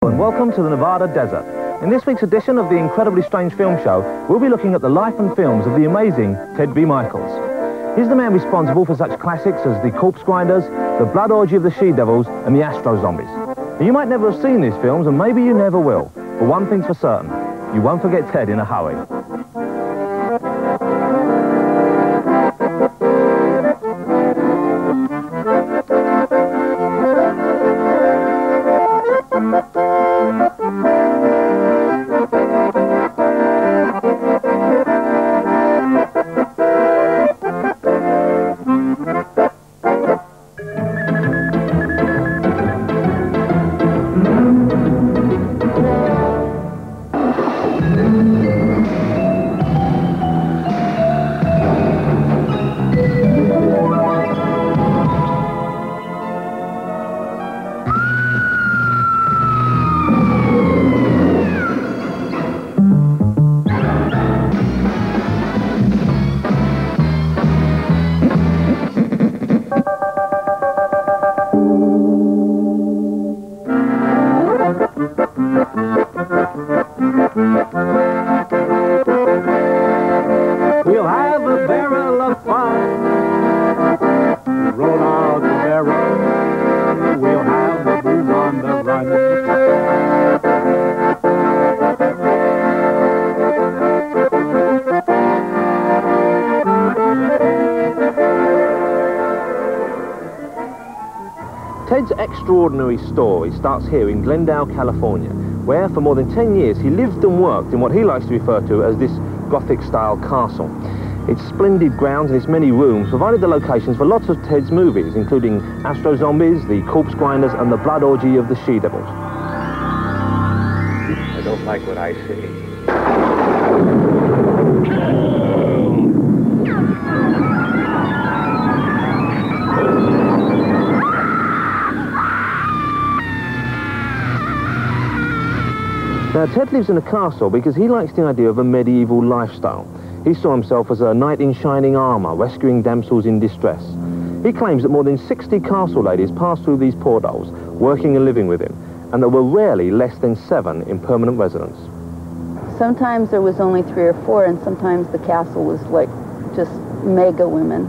And welcome to the Nevada desert. In this week's edition of the Incredibly Strange Film Show, we'll be looking at the life and films of the amazing Ted B. Mikels. He's the man responsible for such classics as The Corpse Grinders, The Blood Orgy of the She-Devils, and The ASTROZOMBIES. You might never have seen these films, and maybe you never will. But one thing's for certain, you won't forget Ted in a hurry. We'll have a barrel of fun. Roll out the barrel. We'll have the booze on the run. Ted's extraordinary story starts here in Glendale, California, where for more than 10 years he lived and worked in what he likes to refer to as this Gothic-style castle. Its splendid grounds and its many rooms provided the locations for lots of Ted's movies, including ASTROZOMBIES, The Corpse Grinders, and The Blood Orgy of the She-Devils. I don't like what I see. Now, Ted lives in a castle because he likes the idea of a medieval lifestyle. He saw himself as a knight in shining armour, rescuing damsels in distress. He claims that more than 60 castle ladies passed through these portholes, working and living with him, and there were rarely less than 7 in permanent residence. Sometimes there was only 3 or 4, and sometimes the castle was like just mega women.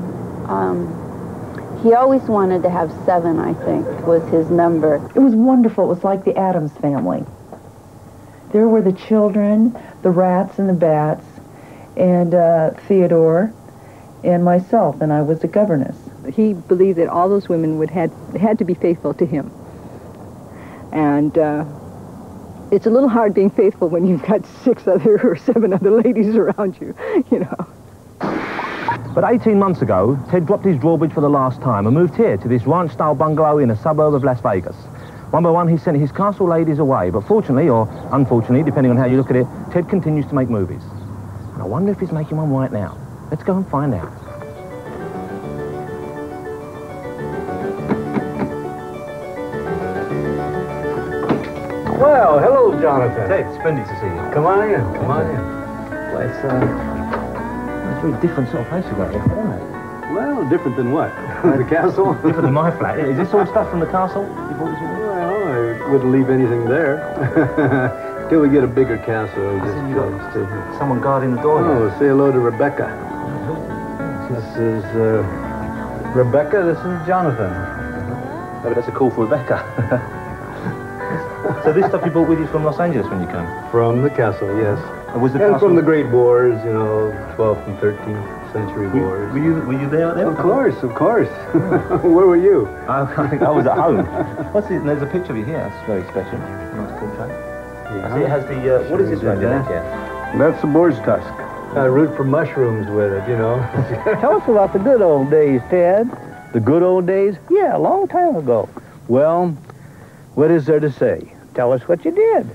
He always wanted to have 7, I think, was his number. It was wonderful. It was like the Addams Family. There were the children, the rats and the bats, and Theodore, and myself, and I was the governess. He believed that all those women had to be faithful to him. And it's a little hard being faithful when you've got 6 other or 7 other ladies around you, you know. But 18 months ago, Ted dropped his drawbridge for the last time and moved here to this ranch-style bungalow in a suburb of Las Vegas. One by one, he sent his castle ladies away, but fortunately, or unfortunately, depending on how you look at it, Ted continues to make movies. And I wonder if he's making one right now. Let's go and find out. Well, hello, Jonathan. Ted, splendid to see you. Come on in, come on in. Well, it's a very different sort of place you got here, isn't it? Well, different than what? The castle? Different than my flat. Is this all stuff from the castle you bought this one? Well, I wouldn't leave anything there. Till we get a bigger castle, we'll just stay here. Someone guarding the door here. Oh, say hello to Rebecca. This is Rebecca, this is Jonathan. Maybe that's a call for Rebecca. So this stuff you brought with you from Los Angeles when you came? From the castle, yes. Was the and castle... from the Great Wars, you know, 12th and 13th century wars. Were you there? Of course, of course. Where were you? I think I was at home. What's this? There's a picture of you here. That's very special. Nice portrait. Yeah. I see it has the, what is this around your neck here? That's the boar's tusk. I root for mushrooms with it, you know. Tell us about the good old days, Ted. The good old days? Yeah, a long time ago. Well, what is there to say? Tell us what you did.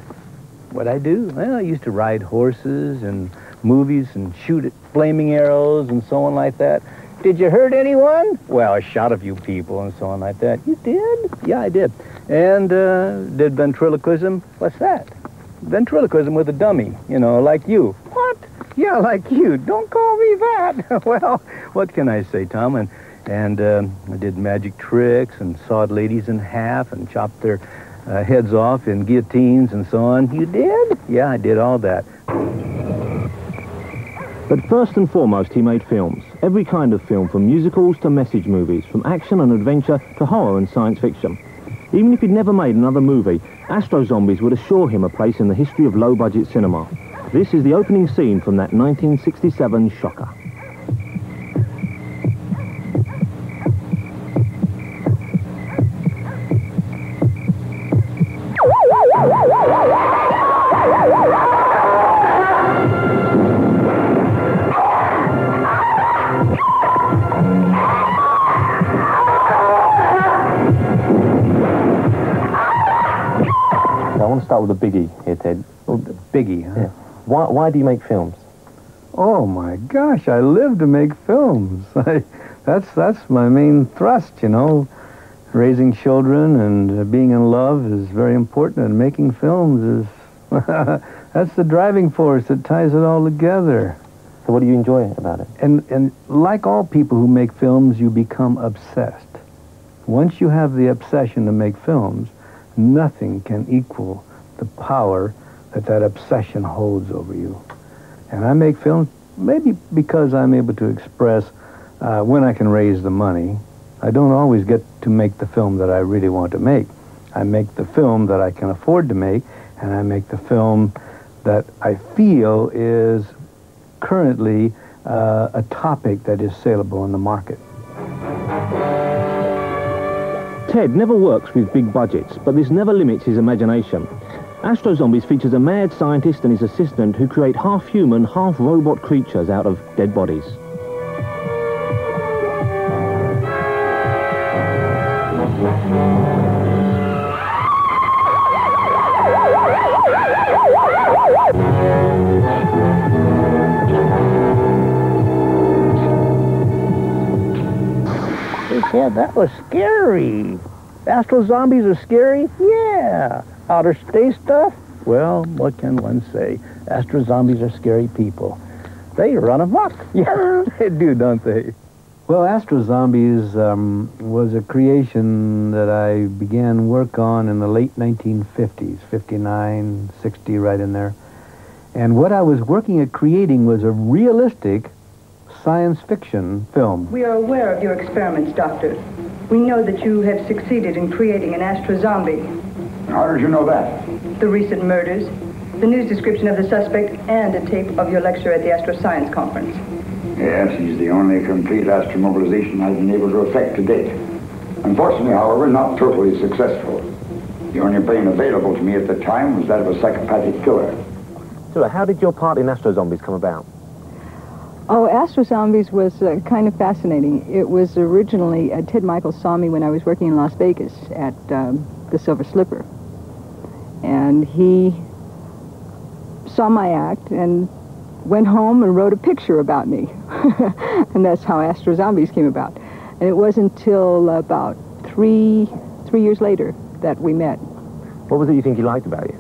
What I do? Well, I used to ride horses and movies and shoot at flaming arrows and so on like that. Did you hurt anyone? Well, I shot a few people and so on like that. You did? Yeah, I did. And did ventriloquism. What's that? Ventriloquism with a dummy, you know, like you. What? Yeah, like you. Don't call me that. Well, what can I say, Tom? And I did magic tricks and sawed ladies in half and chopped their heads off in guillotines and so on. You did? Yeah, I did all that. But first and foremost, he made films. Every kind of film, from musicals to message movies, from action and adventure to horror and science fiction. Even if he'd never made another movie, ASTROZOMBIES would assure him a place in the history of low-budget cinema. This is the opening scene from that 1967 shocker. I want to start with a biggie here, Ted. Oh, the biggie, huh? Yeah. Why do you make films? Oh, my gosh, I live to make films. That's my main thrust, you know. Raising children and being in love is very important, and making films is... that's the driving force that ties it all together. So what do you enjoy about it? And like all people who make films, you become obsessed. Once you have the obsession to make films, nothing can equal the power that obsession holds over you. And I make films maybe because I'm able to express when I can raise the money. I don't always get to make the film that I really want to make. I make the film that I can afford to make, and I make the film that I feel is currently a topic that is saleable in the market. Ted never works with big budgets, but this never limits his imagination. ASTROZOMBIES features a mad scientist and his assistant who create half-human, half-robot creatures out of dead bodies. Hey, Ted, that was scary. ASTROZOMBIES are scary? Yeah. Outer space stuff? Well, what can one say? ASTROZOMBIES are scary people. They run amok. Yeah, they do, don't they? Well, ASTROZOMBIES was a creation that I began work on in the late 1950s, 59, 60, right in there. And what I was working at creating was a realistic science fiction film. We are aware of your experiments, Doctor. We know that you have succeeded in creating an ASTROZOMBIE. How did you know that? The recent murders, the news description of the suspect, and a tape of your lecture at the Astro Science Conference. Yes, he's the only complete astromobilization I've been able to effect to date. Unfortunately, however, not totally successful. The only brain available to me at the time was that of a psychopathic killer. So how did your part in ASTROZOMBIES come about? Oh, ASTROZOMBIES was kind of fascinating. It was originally, Ted Mikels saw me when I was working in Las Vegas at the Silver Slipper. And he saw my act and went home and wrote a picture about me. And that's how ASTROZOMBIES came about. And it wasn't until about three years later that we met. What was it you think he liked about you?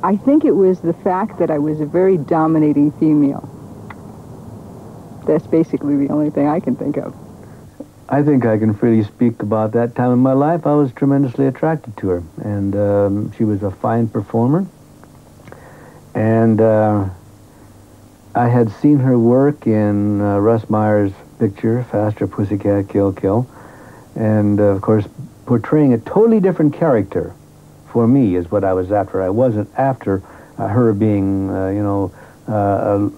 I think it was the fact that I was a very dominating female. That's basically the only thing I can think of. I think I can freely speak about that time in my life. I was tremendously attracted to her, and she was a fine performer. And I had seen her work in Russ Meyer's picture, Faster Pussycat Kill Kill, and of course portraying a totally different character for me is what I was after. I wasn't after her being, you know, a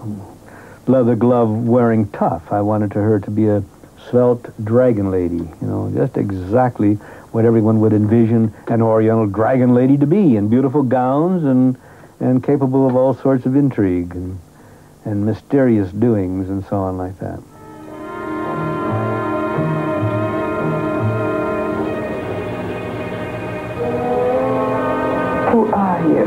leather glove wearing tough. I wanted her to be a svelte dragon lady, you know, just exactly what everyone would envision an Oriental dragon lady to be, in beautiful gowns and capable of all sorts of intrigue and mysterious doings and so on like that. Who are you?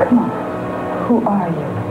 Come on. Who are you?